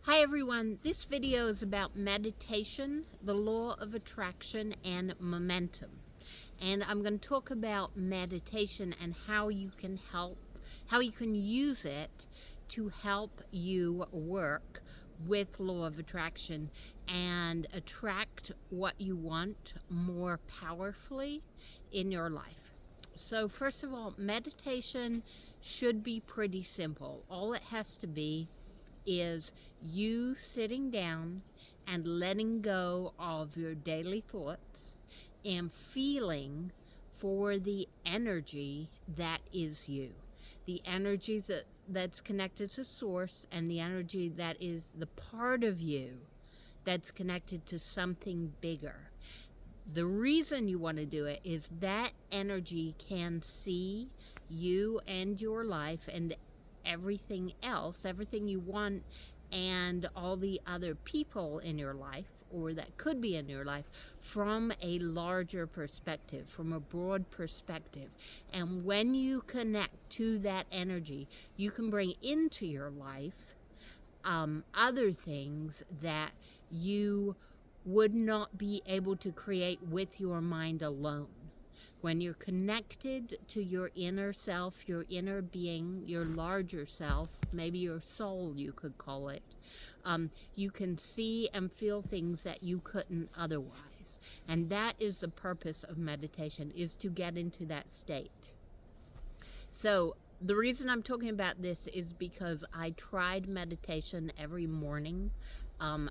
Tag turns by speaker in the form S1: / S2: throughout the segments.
S1: Hi everyone, this video is about meditation, the law of attraction, and momentum. And I'm going to talk about meditation and how you can use it to help you work with law of attraction and attract what you want more powerfully in your life. So first of all, meditation should be pretty simple. All it has to be is you sitting down and letting go of your daily thoughts and feeling for the energy that is you. The energy that's connected to source, and the energy that is the part of you that's connected to something bigger. The reason you want to do it is that energy can see you and your life and everything else, everything you want, and all the other people in your life, or that could be in your life, from a larger perspective, from a broad perspective. And when you connect to that energy, you can bring into your life other things that you would not be able to create with your mind alone. When you're connected to your inner self, your inner being, your larger self, maybe your soul you could call it, you can see and feel things that you couldn't otherwise. And that is the purpose of meditation, is to get into that state. So the reason I'm talking about this is because I tried meditation every morning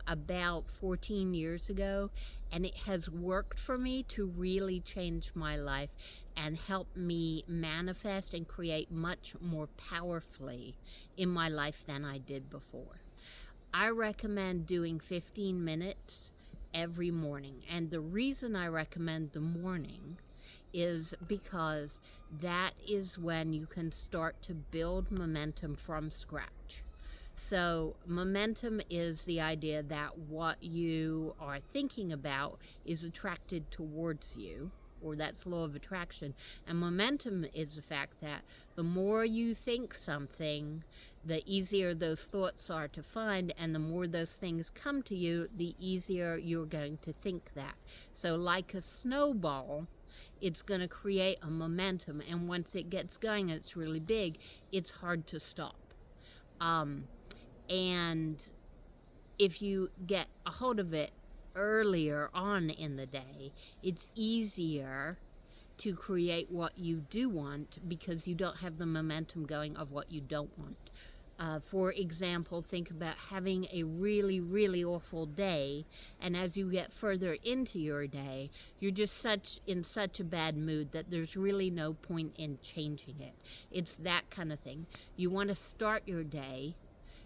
S1: about 14 years ago, and it has worked for me to really change my life and help me manifest and create much more powerfully in my life than I did before. I recommend doing 15 minutes every morning, and the reason I recommend the morning is because that is when you can start to build momentum from scratch. So momentum is the idea that what you are thinking about is attracted towards you, or that's law of attraction. And momentum is the fact that the more you think something, the easier those thoughts are to find, and the more those things come to you, the easier you're going to think that. So like a snowball, it's going to create a momentum, and once it gets going and it's really big, it's hard to stop. And if you get a hold of it earlier on in the day, it's easier to create what you do want because you don't have the momentum going of what you don't want. For example, think about having a really, really awful day, and as you get further into your day, you're just in such a bad mood that there's really no point in changing it. It's that kind of thing. You want to start your day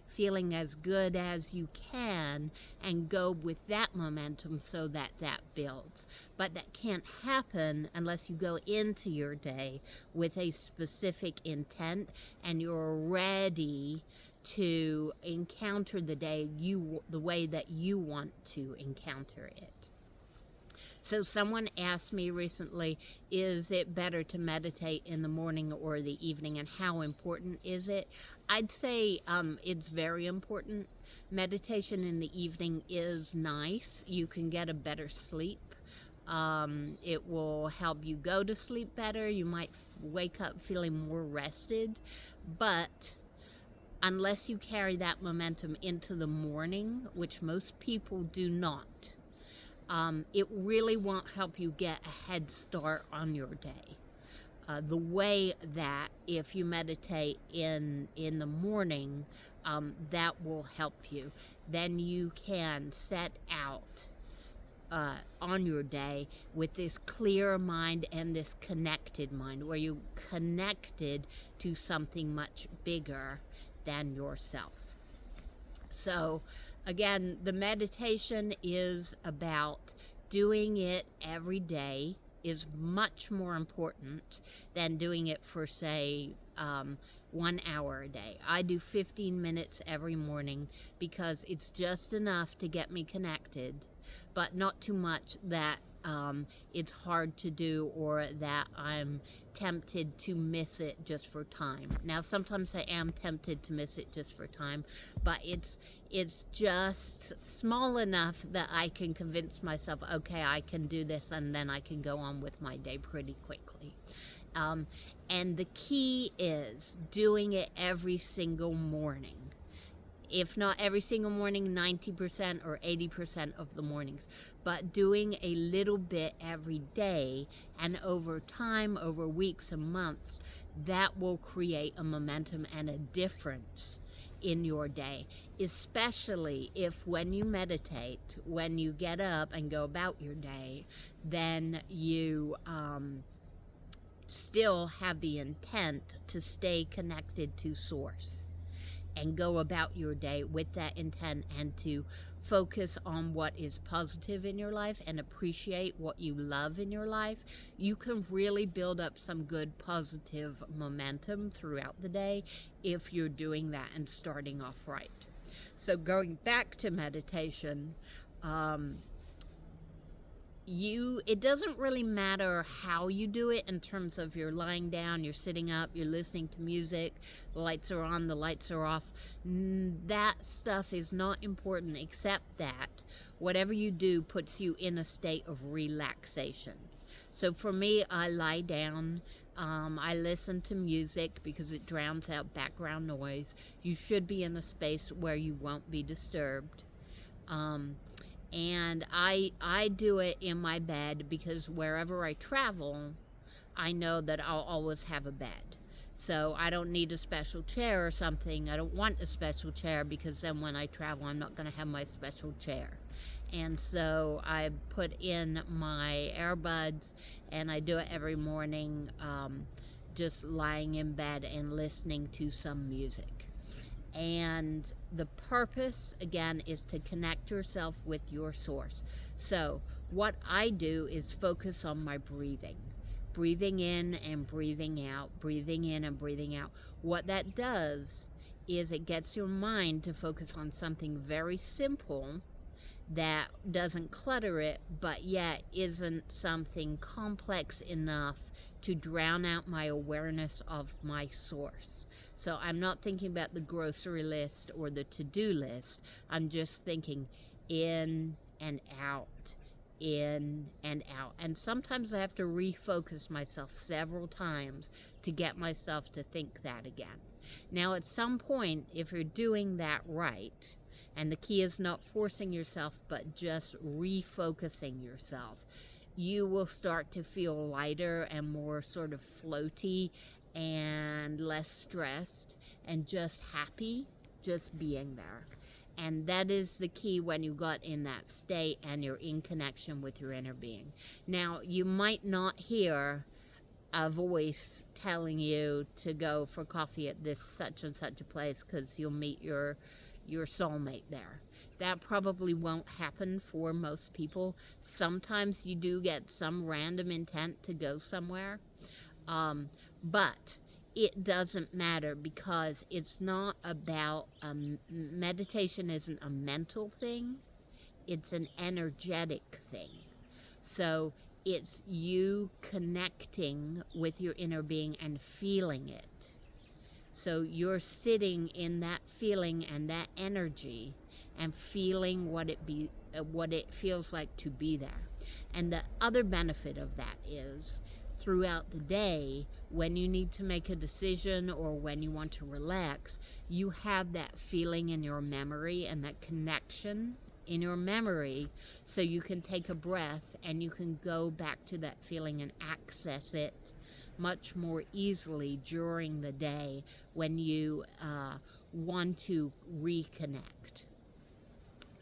S1: feeling as good as you can and go with that momentum so that that builds. But that can't happen unless you go into your day with a specific intent and you're ready to encounter the day the way that you want to encounter it. So someone asked me recently, is it better to meditate in the morning or the evening, and how important is it? I'd say it's very important. Meditation in the evening is nice. You can get a better sleep. It will help you go to sleep better. You might wake up feeling more rested, but unless you carry that momentum into the morning, which most people do not, it really won't help you get a head start on your day. The way that if you meditate in the morning, that will help you. Then you can set out on your day with this clear mind and this connected mind, where you're connected to something much bigger than yourself. So again, the meditation is about doing it every day is much more important than doing it for, say, 1 hour a day. I do 15 minutes every morning because it's just enough to get me connected, but not too much that it's hard to do or that I'm tempted to miss it just for time. Now, sometimes I am tempted to miss it just for time, but it's just small enough that I can convince myself, okay, I can do this, and then I can go on with my day pretty quickly. And the key is doing it every single morning. If not every single morning, 90% or 80% of the mornings. But doing a little bit every day, and over time, over weeks and months, that will create a momentum and a difference in your day. Especially if when you meditate, when you get up and go about your day, then you still have the intent to stay connected to Source and go about your day with that intent, and to focus on what is positive in your life and appreciate what you love in your life. You can really build up some good positive momentum throughout the day if you're doing that and starting off right. So going back to meditation, it doesn't really matter how you do it in terms of you're lying down, you're sitting up, you're listening to music, the lights are on, the lights are off. That stuff is not important, except that whatever you do puts you in a state of relaxation. So for me, I lie down, I listen to music because it drowns out background noise. You should be in a space where you won't be disturbed. And I do it in my bed because wherever I travel, I know that I'll always have a bed. So I don't need a special chair or something. I don't want a special chair because then when I travel, I'm not going to have my special chair. And so I put in my earbuds, and I do it every morning, just lying in bed and listening to some music. And the purpose, again, is to connect yourself with your Source. So what I do is focus on my breathing. Breathing in and breathing out, breathing in and breathing out. What that does is it gets your mind to focus on something very simple that doesn't clutter it, but yet isn't something complex enough to drown out my awareness of my Source. So I'm not thinking about the grocery list or the to-do list. I'm just thinking in and out, in and out. And sometimes I have to refocus myself several times to get myself to think that again. Now, at some point, if you're doing that right, and the key is not forcing yourself, but just refocusing yourself, you will start to feel lighter and more sort of floaty and less stressed and just happy just being there. And that is the key when you got in that state and you're in connection with your inner being. Now, you might not hear a voice telling you to go for coffee at this such and such a place because you'll meet your soulmate there. That probably won't happen for most people. Sometimes you do get some random intent to go somewhere, but it doesn't matter because it's not about meditation isn't a mental thing, it's an energetic thing. So it's you connecting with your inner being and feeling it. So you're sitting in that feeling and that energy and feeling what it feels like to be there. And the other benefit of that is throughout the day, when you need to make a decision or when you want to relax, you have that feeling in your memory and that connection in your memory, so you can take a breath and you can go back to that feeling and access it much more easily during the day when you want to reconnect.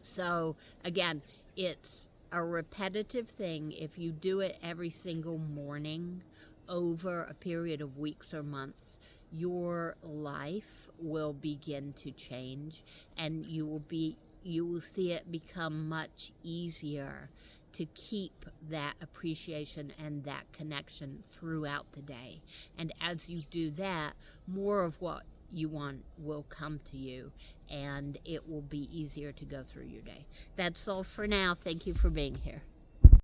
S1: So again, it's a repetitive thing. If you do it every single morning over a period of weeks or months, your life will begin to change, and you will see it become much easier to keep that appreciation and that connection throughout the day. And as you do that, more of what you want will come to you, and it will be easier to go through your day. That's all for now. Thank you for being here.